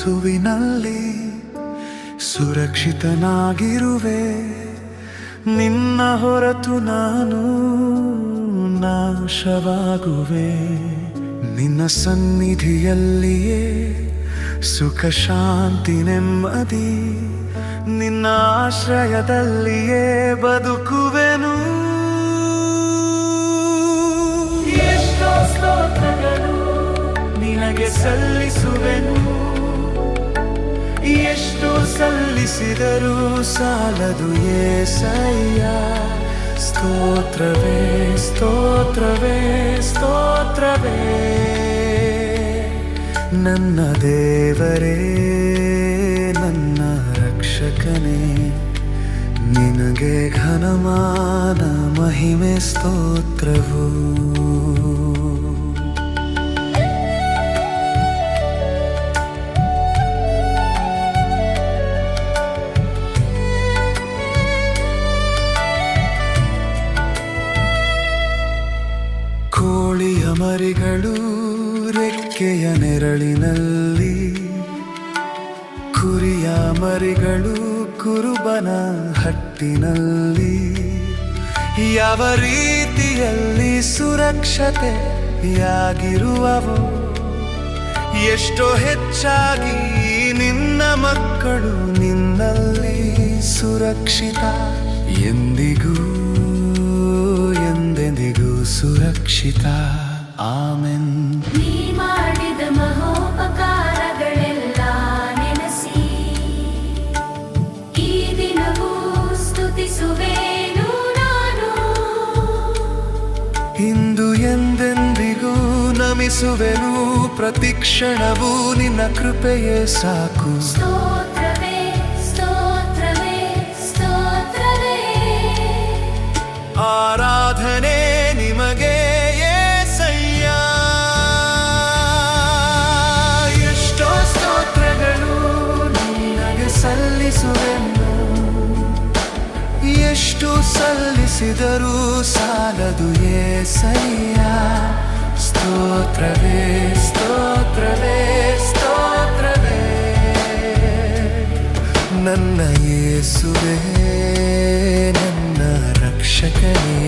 ಯೇಸುವಿನಲ್ಲಿ ಸುರಕ್ಷಿತನಾಗಿರುವೆ. ನಿನ್ನ ಹೊರತು ನಾನು ನಾಶವಾಗುವೆ. ನಿನ್ನ ಸನ್ನಿಧಿಯಲ್ಲಿಯೇ ಸುಖ ಶಾಂತಿ ನೆಮ್ಮದಿ. ನಿನ್ನ ಆಶ್ರಯದಲ್ಲಿಯೇ ಬದುಕುವೆನು. ಎಷ್ಟೋ ಸ್ತೋತ್ರಗಳು ನಿನಗೆ ಸಲ್ಲಿಸುವೆನು. ಎಷ್ಟು ಸಲ್ಲಿಸಿದರೂ ಸಾಲದು యేసయ్య. ಸ್ತೋತ್ರವೇ ಸ್ತೋತ್ರವೇ ಸ್ತೋತ್ರವೇ ನನ್ನ ದೇವರೇ, ನನ್ನ ರಕ್ಷಕನೇ. ನಿನಗೆ ಘನಮಾನ ಮಹಿಮೆ ಸ್ತೋತ್ರವು. ಕೋಳಿಯ ಮರಿಗಳು ರೆಕ್ಕೆಯ ನೆರಳಿನಲ್ಲಿ, ಕುರಿಯ ಮರಿಗಳು ಕುರುಬನ ಹಟ್ಟಿನಲ್ಲಿ. ಯಾವ ರೀತಿಯಲ್ಲಿ ಸುರಕ್ಷತೆಯಾಗಿರುವವೋ, ಎಷ್ಟೋ ಹೆಚ್ಚಾಗಿ ನಿನ್ನ ಮಕ್ಕಳು ನಿನ್ನಲ್ಲಿ ಸುರಕ್ಷಿತ. ಎಂದಿಗೂ ಎಂದೆಂದಿಗೂ ಸುರಕ್ಷಿತ. ಆಮೆನ್. ನೀ ಮಾಡಿದ ಮಹೋಪಕಾರಗಳೆಲ್ಲ ನೆನಸಿ ಈ ದಿನವೂ ಸ್ತುತಿಸುವೆನು ನಾನು. ಇಂದು ಎಂದೆಂದಿಗೂ ನಮಿಸುವೆನು. ಪ್ರತಿ ಕ್ಷಣವೂ ನಿನ್ನ ಕೃಪೆಯೇ ಸಾಕು. ಸ್ತೋತ್ರವೇ ಸ್ತೋತ್ರವೇ ಸ್ತೋತ್ರವೇ ಆರಾಧನೆ ನಿಮಗೆ యేసయ్య. ಎಷ್ಟೋ ಸ್ತೋತ್ರಗಳು ನಿನಗೆ ಸಲ್ಲಿಸುವೆನು. ಎಷ್ಟು ಸಲ್ಲಿಸಿದರೂ ಸಾಲದು యేసయ్య. ಸ್ತೋತ್ರವೇ ಸ್ತೋತ್ರವೇ ಸ್ತೋತ್ರವೇ ನನ್ನ ಯೇಸುವೇ, ನನ್ನ ರಕ್ಷಕನೇ.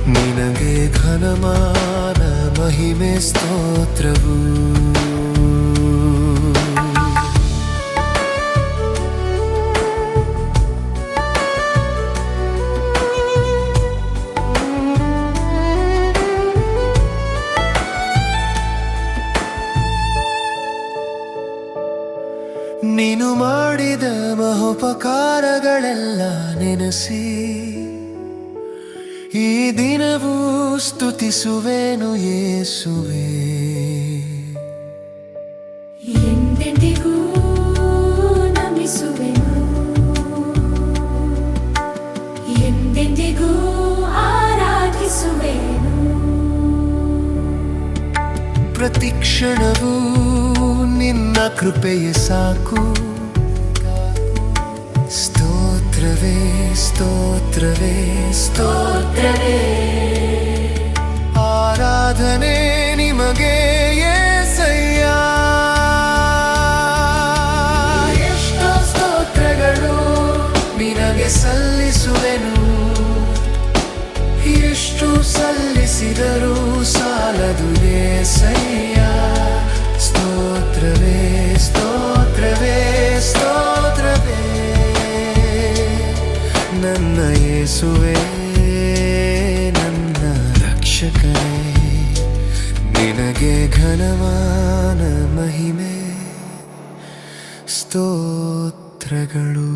ನಿನಗೆ ಘನಮಾನ ಮಹಿಮೆ ಸ್ತೋತ್ರವು. ನೀನು ಮಾಡಿದ ಮಹೋಪಕಾರಗಳೆಲ್ಲ ನೆನಸಿ ಈ ದಿನವೂ ಸ್ತುತಿಸುವೆನು ಯೇಸುವೇ. ಎಂದೆಂದಿಗೂ ನಮಿಸುವೆನು, ಎಂದೆಂದಿಗೂ ಆರಾಧಿಸುವೆನು. ಪ್ರತಿ ಕ್ಷಣವೂ ನಿನ್ನ ಕೃಪೆಯೇ ಸಾಕು. ಸ್ತೋತ್ರವೇ ಸ್ತೋತ್ರವೇ ಸ್ತೋತ್ರವೇ ಆರಾಧನೆ ನಿಮಗೆ యేసయ్య. ಎಷ್ಟೋ ಸ್ತೋತ್ರಗಳು ನಿನಗೆ ಸಲ್ಲಿಸುವೆನು. ಎಷ್ಟು ಸಲ್ಲಿಸಿದರೂ ಸಾಲದು యేసయ్య. ಸ್ತೋತ್ರವೇ ಸ್ತೋತ್ರವೇ ಸ್ತೋತ್ರವೇ ನನ್ನ ಯೇಸುವೇ, ನನ್ನ ರಕ್ಷಕನೇ. ನಿನಗೆ ಘನವಾದ ಮಹಿಮೆ ಸ್ತೋತ್ರಗಳು.